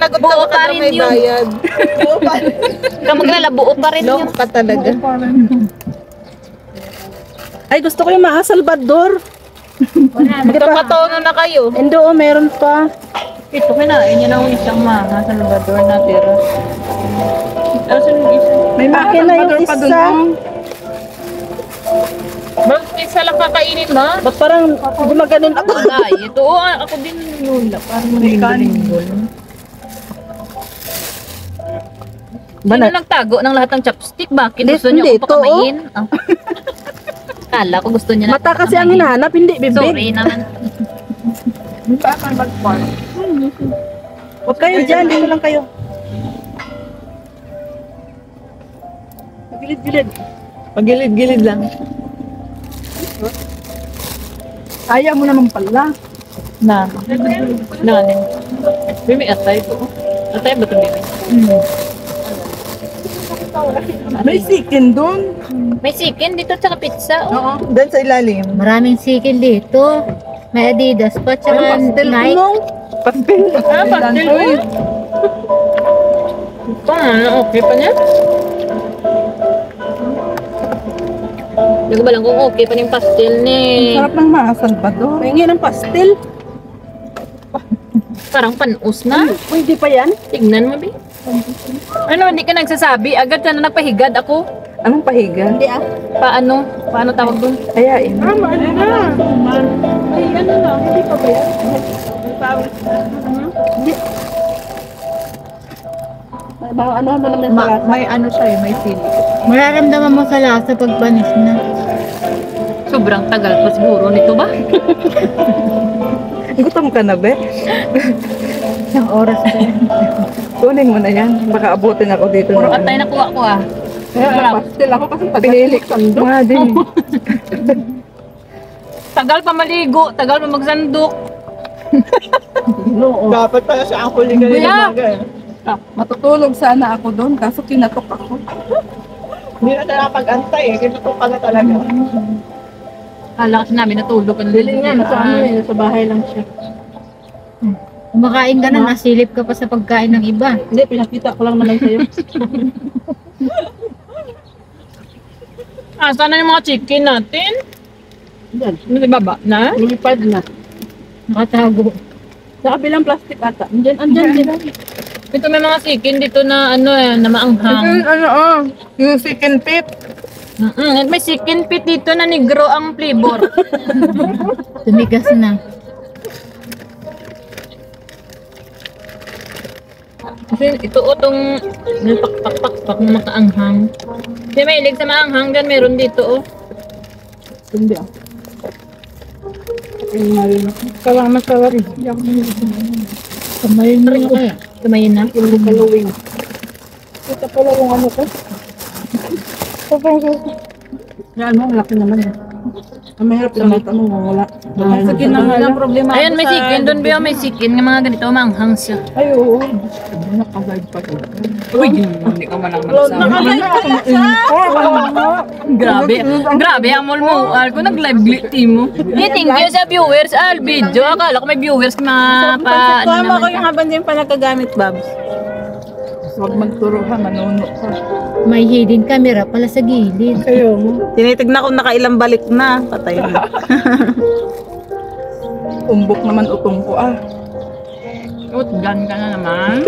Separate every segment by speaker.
Speaker 1: managot
Speaker 2: Buo
Speaker 1: ka
Speaker 2: pa rin
Speaker 1: may
Speaker 2: yun.
Speaker 1: bayad. Buo pa rin.
Speaker 2: Ikaw maglalabuo pa rin yun.
Speaker 1: Loko ka talaga.
Speaker 3: Ay, gusto ko yung Maha Salvador.
Speaker 1: Magkapatono na kayo.
Speaker 3: Endo, meron pa.
Speaker 2: Ito, kinain niya na yung isang Maha Salvador na tira. Tapos yung isa.
Speaker 3: May makina yung isa.
Speaker 1: Bakit isa lang kakainin mo?
Speaker 3: Ba't parang gumaganon ako?
Speaker 2: Ay, ito, ako din nula. Parang malinggol. Sino nagtago ng lahat ng chopstick? Bakit gusto niyo
Speaker 3: Hindi,
Speaker 2: akong pakamayin? Ah. Kala ko gusto niya na
Speaker 3: Mata kasi ang hinahanap, hindi bibig.
Speaker 2: Sorry naman.
Speaker 3: Huwag kayo dyan, dito lang kayo. Pagilid-gilid.
Speaker 1: Pagilid-gilid lang.
Speaker 3: Ayaw mo naman pala.
Speaker 1: Na. Din. Bimi atay ito. Atay ba ito bimi?
Speaker 3: May sikin doon.
Speaker 2: May chicken dito tsaka pizza. Oh.
Speaker 1: Oo. Doon sa ilalim.
Speaker 4: Maraming sikil dito. May Adidas pa, tsaka Nike.
Speaker 3: Pastel.
Speaker 1: Ah, pastel mo. Paano? Okay pa niya?
Speaker 2: Hindi ko ba lang kung okay pa yung pastel ni.
Speaker 3: Sarap ng Maha Salvador. Hingi ng pastel.
Speaker 2: Parang panus na.
Speaker 3: Pwede pa yan?
Speaker 2: Tignan mo, Bi. Ano, hindi ka nagsasabi? Agad ka na nagpahigad ako.
Speaker 3: Anong pahiga?
Speaker 4: Hindi ah.
Speaker 2: Paano? Paano tawag doon?
Speaker 3: Ayain.
Speaker 1: Ano na? Ay, ano na? Hindi pa ba yan?
Speaker 3: Ano naman
Speaker 1: May ano siya eh, may sili.
Speaker 4: Mararamdaman mo sa lasa pag panis na.
Speaker 2: Sobrang tagal pa siguro nito ba?
Speaker 3: Gutom ka na, be?
Speaker 4: Isang oras pa yan.
Speaker 3: Kunin mo na yan. Baka abutin ako dito.
Speaker 2: Puro atay na kuha ko ah.
Speaker 3: Kaya pastel ako kasi pinili ko. Mga din.
Speaker 2: Tagal pa maligo, tagal pa magsandok.
Speaker 1: Dapat pala siya ang huli ka rin
Speaker 2: Kuya!
Speaker 3: Matutulog sana ako doon kaso kinatok ako.
Speaker 1: Hindi na talaga pag-antay eh. Kinutok ka na talaga.
Speaker 2: Kala kasi namin natulog ka na.
Speaker 3: Bili niya, nasa ano eh, nasa bahay lang siya.
Speaker 4: Kumakain ka na, nasilip ka pa sa pagkain ng iba.
Speaker 3: Hindi, pinakita ko lang naman sa'yo.
Speaker 2: Asa na yung mga chicken natin?
Speaker 3: Yan,
Speaker 2: Ano baba na?
Speaker 3: lumipad na.
Speaker 4: Nakatago.
Speaker 3: Sa kabilang plastic ata. Andyan sila.
Speaker 2: Ito may mga chicken dito na ano eh, na maanghang.
Speaker 1: Yung chicken pit.
Speaker 2: At may chicken pit dito na negro ang flavor.
Speaker 4: Tumigas na.
Speaker 2: Kasi ito o tong pak na makaanghang. Kasi may ilig sa maanghang dyan, meron dito oh.
Speaker 3: Hindi ah. Salamat sa wari.
Speaker 4: Kamayin mo na kaya.
Speaker 2: Tumayin na.
Speaker 3: Yung kalawing. Ito pala kung ano ko. Yan mo, laki naman eh. Ang mahirap lang ito mo, wala. Sige na nga lang problema.
Speaker 2: Ayan, may chicken. Doon ba may chicken ng mga ganito, maanghang siya.
Speaker 3: Ay, oo. Nakagad pa ito.
Speaker 1: Uy, hindi ka man ang
Speaker 2: Grabe. Grabe, amol mo. Ko nag-live team mo. Thank you sa viewers. Video. Akala ko may viewers mga pa...
Speaker 1: Tama ko yung habang din pa nagagamit, Babs.
Speaker 3: Huwag magturo ha, manunok ka.
Speaker 4: May hidden camera pala sa gilid.
Speaker 3: Kayo mo.
Speaker 1: Tinitignan ko nakailang balik na. Patay na.
Speaker 3: Umbok naman utong ko ah.
Speaker 2: Utgan ka na naman.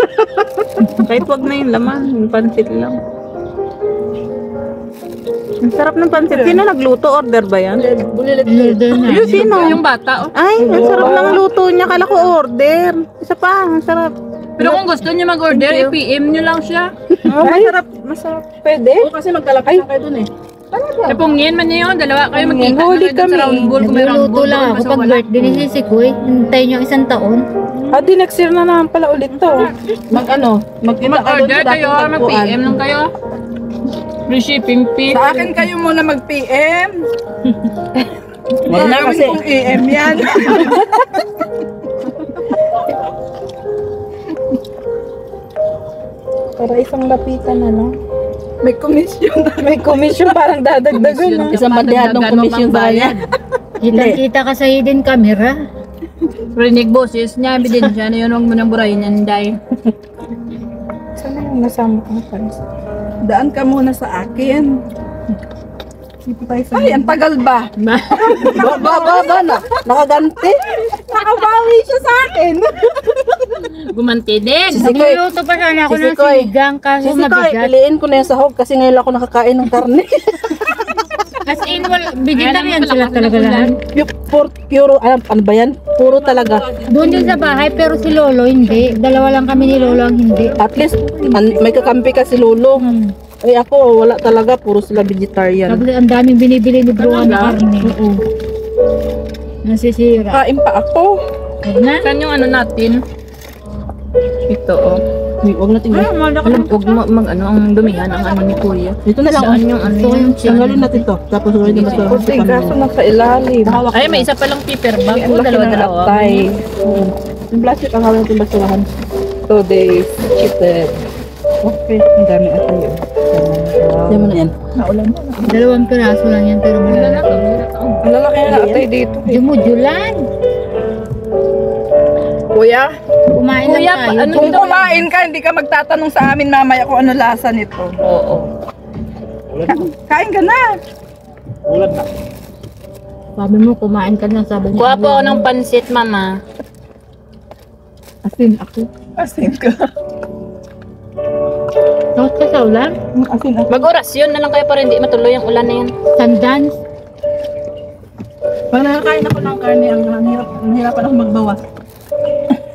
Speaker 1: Kahit wag na yung laman. Yung pansit lang. Ang sarap ng pansit. Sino nagluto? Order ba yan?
Speaker 4: Order na.
Speaker 1: Yung sino?
Speaker 2: Yung bata. Oh.
Speaker 1: Ay, ang sarap ng luto niya. Kala ko order. Isa pa, ang sarap.
Speaker 2: Pero kung gusto niyo mag-order, i-PM niyo lang siya.
Speaker 1: Oh, masarap. Masarap. Pwede?
Speaker 3: Oo, kasi magkalapit na kayo dun eh.
Speaker 2: Napungin man niyo, dalawa kayo magkita
Speaker 1: Huli
Speaker 2: na kayo dun sa
Speaker 1: kami.
Speaker 2: round ball. Kung may round
Speaker 4: Nagluluto
Speaker 2: ball,
Speaker 4: lang ako
Speaker 2: basta
Speaker 4: pag
Speaker 2: wala.
Speaker 4: birthday ni Sisi Kuy. Hintayin niyo isang taon.
Speaker 1: Di next year na naman pala ulit to.
Speaker 3: Magkita ka dun
Speaker 2: Mag-order
Speaker 3: sa
Speaker 2: kayo,
Speaker 3: dating
Speaker 2: mag-PM
Speaker 3: tagpuan.
Speaker 2: lang kayo. Free shipping fee.
Speaker 3: Sa akin kayo muna mag-PM.
Speaker 1: Wag na kasi.
Speaker 3: Kung AM yan.
Speaker 1: Para isang lapitan na lang.
Speaker 3: May komisyon.
Speaker 1: May commission parang dadagdagan na.
Speaker 3: Isang bandehadong komisyon sa
Speaker 2: bayad.
Speaker 3: akin.
Speaker 4: Kita-kita ka sa hidden camera.
Speaker 2: Rinig boses niya, ebidensya na yun, huwag mo nang burahin yan, Day.
Speaker 3: Sana yung nasama ko pa. Daan ka muna sa akin. Ay, ang tagal ba? Ba na. Nakaganti. Nakabawi siya sa akin.
Speaker 2: Gumanti din.
Speaker 4: Nagluluto pa sana ako ng
Speaker 3: Sisikoy.
Speaker 4: sinigang kaso
Speaker 3: Sisikoy,
Speaker 4: mabigat.
Speaker 3: piliin ko na yung sahog kasi ngayon ako nakakain ng karne.
Speaker 4: As in, vegetarian sila talaga lahat.
Speaker 3: Puro, ano ba yan? Puro talaga.
Speaker 4: Doon din sa bahay, pero si Lolo hindi. Dalawa lang kami ni Lolo ang hindi.
Speaker 3: At least, may kakampi ka si Lolo. Ay ako, wala talaga. Puro sila vegetarian.
Speaker 4: Tapos ang daming binibili ni Bruan na karne. Nasisira.
Speaker 3: Kain pa ako.
Speaker 4: Huwag na.
Speaker 2: Saan yung ano natin? Ito, oh.
Speaker 3: Uy, huwag natin ba?
Speaker 2: Alam, huwag mag ano, ang dumihan, ang ano ni Kuya.
Speaker 3: Dito na lang.
Speaker 2: Saan yung ano
Speaker 4: Ito
Speaker 2: yun?
Speaker 4: yung
Speaker 3: Tanggalin natin to. Tapos gawin natin sa kaso nasa ilalim.
Speaker 2: Ay, may isa palang paper bag. Oh, dalawa-dalawa.
Speaker 3: Yung plastic ang hawak natin basurahan. 2 days. Cheated. Okay. Ang dami ata yun. Diyan mo na yan.
Speaker 4: Dalawang piraso lang yan, pero malalaki.
Speaker 3: Ang lalaki na atay dito.
Speaker 4: Jumujulan.
Speaker 3: Kuya,
Speaker 4: Kumain lang
Speaker 2: Kuya,
Speaker 4: tayo.
Speaker 2: ano
Speaker 3: kung kumain ka, hindi ka magtatanong sa amin mamaya kung ano lasa nito.
Speaker 2: Oo.
Speaker 3: Kain ka na.
Speaker 4: Sabi mo, kumain ka na. Sabi niya.
Speaker 2: Kuha po ako ng pansit, Mama.
Speaker 3: Asin ako. Asin ka.
Speaker 4: Takot ka sa ulan?
Speaker 3: Asin ako.
Speaker 2: Mag-orasyon na lang kayo para hindi matuloy ang ulan na yan.
Speaker 4: Sundance?
Speaker 3: Pag nakakain ako ng karne, ang hirap ako magbawas.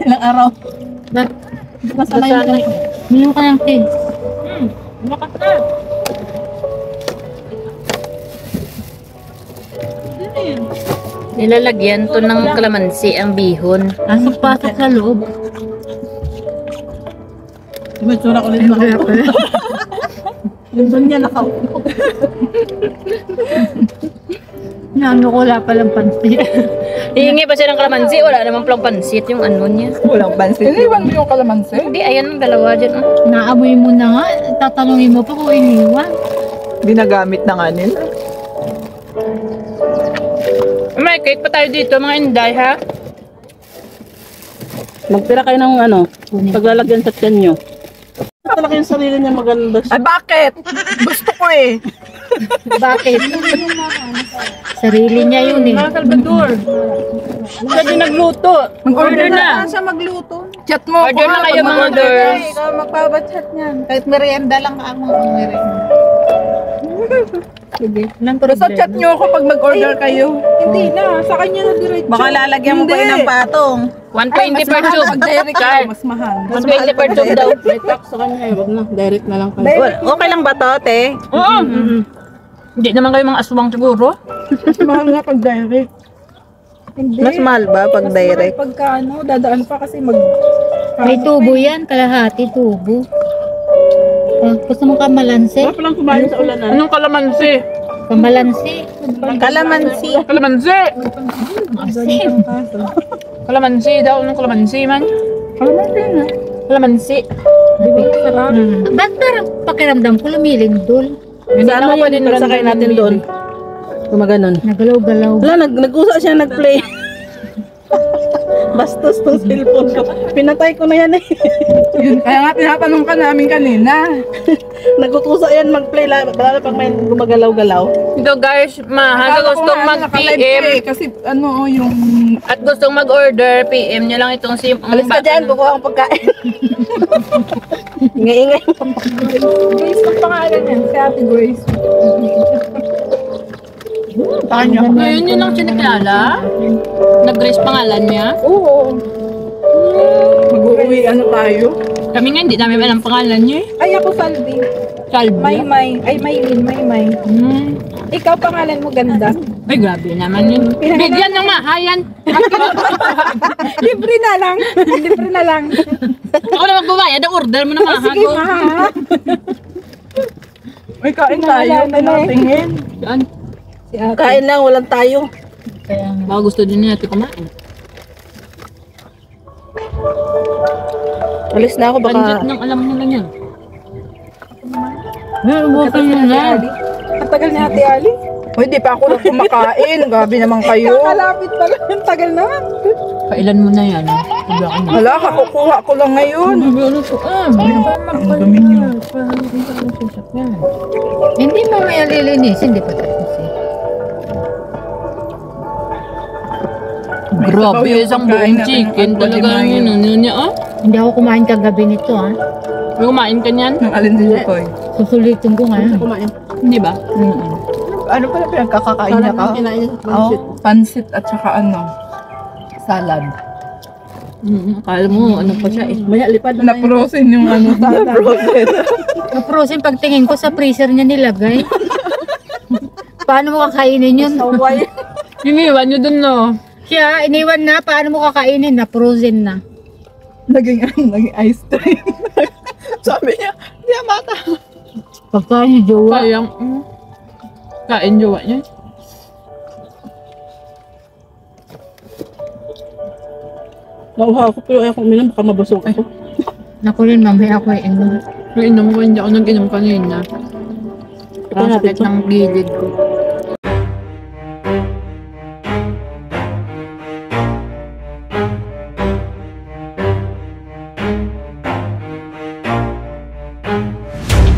Speaker 3: Ilang araw.
Speaker 4: Ba't?
Speaker 3: Masanay na ako.
Speaker 4: Minum ka ng tea.
Speaker 2: Makas na. Nilalagyan to ng kalamansi ang bihon.
Speaker 4: Pasok-pasok sa loob.
Speaker 3: May tsura ko rin ako. Yung doon niya nakaupo.
Speaker 4: Naano ko wala palang pansit.
Speaker 2: Hihingi pa siya ng kalamansi, wala naman palang pansit yung ano niya.
Speaker 3: Walang pansin. Iniwan mo yung kalamansi?
Speaker 2: Hindi, ayan ang dalawa dyan. Oh.
Speaker 4: Naamoy mo na nga. Tatanungin mo pa kung iniwan.
Speaker 3: Ginagamit na nga nila.
Speaker 2: May cake pa tayo dito, mga inday, ha?
Speaker 3: Magtira kayo ng ano, paglalagyan sa tiyan nyo. Talaga yung sarili niya maganda siya. Ay, bakit? Gusto ko eh.
Speaker 4: Bakit? Sarili niya yun eh.
Speaker 2: Mga Salvador. Siya din nagluto.
Speaker 3: Mag-order
Speaker 2: na.
Speaker 3: siya magluto. Chat mo
Speaker 2: Order na kayo, mga girls.
Speaker 3: Ikaw magpapachat niyan.
Speaker 5: Kahit merienda lang ako ang merienda.
Speaker 3: Basta chat nyo ako pag mag-order kayo. Hindi na, sa kanya na diretso. Baka lalagyan mo pa yun ng patong.
Speaker 2: 120 per tube.
Speaker 3: Pag direct ka, mas mahal.
Speaker 2: 120 per tube daw.
Speaker 3: May tax sa kanya eh, wag na. Direct na lang kayo. Okay lang ba to, te?
Speaker 2: Oo. Hindi naman kayo mga aswang siguro.
Speaker 3: Mas mahal nga pag direct. Hindi.
Speaker 5: Mas mahal ba pag direct?
Speaker 3: Pagka ano, dadaan pa kasi mag...
Speaker 4: May tubo yan. Kalahati tubo. Oh, gusto mo kamalansi?
Speaker 3: Wala palang kumain sa ulanan.
Speaker 2: Anong kalamansi?
Speaker 4: Kamalansi.
Speaker 5: Kalamansi.
Speaker 2: Kalamansi! Kalamansi daw. Anong kalamansi man? Kalamansi.
Speaker 4: Ba't parang pakiramdam ko lumilindol?
Speaker 2: Hindi
Speaker 3: Sa
Speaker 2: na
Speaker 3: ano
Speaker 2: ako pwede
Speaker 3: yun, sakay natin doon? Gumaganon.
Speaker 4: Nagalaw-galaw.
Speaker 3: Wala, nag-usa siya nag-play. Bastos tong cellphone ko. Pinatay ko na yan eh. Yun, kaya nga tinatanong ka namin kanina. Nag-utusa yan mag-play, lalo pag may gumagalaw-galaw.
Speaker 2: Ito guys, mahal gustong mag-PM
Speaker 3: kasi ano yung...
Speaker 2: at gustong mag-order, PM nyo lang itong si...
Speaker 3: Alis ka dyan, kukuha akong pagkain. Ingay-ingay. Grace ang pangalan yan, si Ate Grace. Tanya.
Speaker 2: Ngayon yun lang siya nakilala. Nag-Grace pangalan niya.
Speaker 3: Oo. Mag-uwi ano tayo?
Speaker 2: Kami nga hindi namin alam pangalan niya eh.
Speaker 3: Ay, ako Salvi.
Speaker 2: Salvi.
Speaker 3: Maymay. Ay, Maylin. Ikaw pangalan mo ganda.
Speaker 2: Ay, grabe naman yun. Bigyan ng mahayan.
Speaker 3: Libre na lang. Libre na lang.
Speaker 2: Ako na magbabayad, order mo na mahago.
Speaker 3: Ay, kain tayo. Tingin.
Speaker 2: Saan?
Speaker 3: Kain lang, walang tayo.
Speaker 2: Baka gusto din niya natin kumain.
Speaker 3: Alis na ako,
Speaker 2: Panjat ng alam nila niya.
Speaker 4: Ubukan mo na.
Speaker 3: Katagal ni Ate Ali.
Speaker 6: O, hindi pa ako kumakain. Grabe naman kayo.
Speaker 3: Kakalapit pa lang. Tagal naman.
Speaker 2: Kailan mo na yan? Tubakan mo.
Speaker 6: Wala, kakukuha ko lang ngayon.
Speaker 2: Ano to?
Speaker 6: Ang dumi niyo.
Speaker 4: Hindi mo may lilinisin, hindi pa tapos eh.
Speaker 2: Grabe, isang buong chicken. Talaga yun, ano niya, ah?
Speaker 4: Hindi ako kumain kagabi nito ha.
Speaker 2: May kumain ka niyan?
Speaker 6: Ang alin din ko eh.
Speaker 4: Susulitin ko ngayon.
Speaker 3: Kumain.
Speaker 2: Hindi ba?
Speaker 5: Ano pala pinagkakakain niya ka?
Speaker 3: Kinain niya.
Speaker 5: Oh,
Speaker 6: Pansit at saka ano, salad.
Speaker 2: Akala mo, ano pa siya eh.
Speaker 3: Maya lipad na yun.
Speaker 6: Na-frozen yung ano, na-frozen.
Speaker 4: Na-frozen pagtingin ko sa freezer niya nilagay. Paano mo kakainin yun?
Speaker 3: Saway.
Speaker 2: Iniwan nyo dun, no?
Speaker 4: Siya, iniwan na. Paano mo kakainin? Na-frozen na.
Speaker 6: Naging ice cream.
Speaker 3: Sabi niya, hindi mata.
Speaker 4: Pagkain ni Jowa.
Speaker 2: Sayang. Kain jowa niya.
Speaker 3: Nauha ako pero ayaw kong uminom. Baka mabusog ako.
Speaker 4: Naku rin, mamaya ako inom.
Speaker 2: Nung inom ko, hindi ako nag-inom kanina.
Speaker 4: Ang sakit ng gilid ko.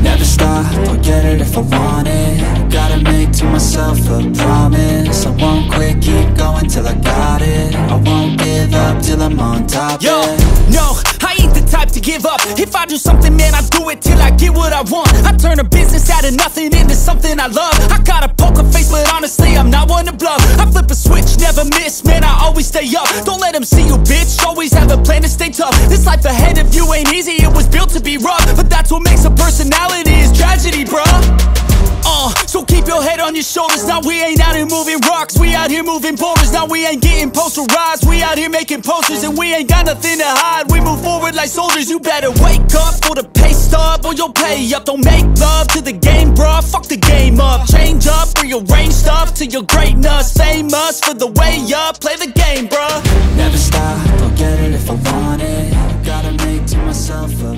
Speaker 7: Never stop, I'll get it if I want it. Gotta make to myself a promise. I won't quit, keep going till I got it. I won't give up till I'm on top.
Speaker 8: Yo,
Speaker 7: yeah.
Speaker 8: no, I ain't the type to give up. If I do something, man, I do it till I get what I want. I turn a business out of nothing into something I love. I got a poker face, but honestly, I'm not one to bluff. I flip a switch, never miss, man, I always stay up. Don't let them see you, bitch, always have a plan to stay tough. This life ahead of you ain't easy, it was built to be rough. But that's what makes a personality, is tragedy, bruh. So keep your head on your shoulders. Now we ain't out here moving rocks, we out here moving boulders. Now we ain't getting posterized, we out here making posters. And we ain't got nothing to hide, we move forward like soldiers. You better wake up for the pay stub, or you'll pay up. Don't make love to the game, bruh, fuck the game up. Change up, rearrange stuff to your greatness. Famous for the way up, play the game, bruh.
Speaker 7: Never stop, I'll get it if I want it. Gotta make to myself a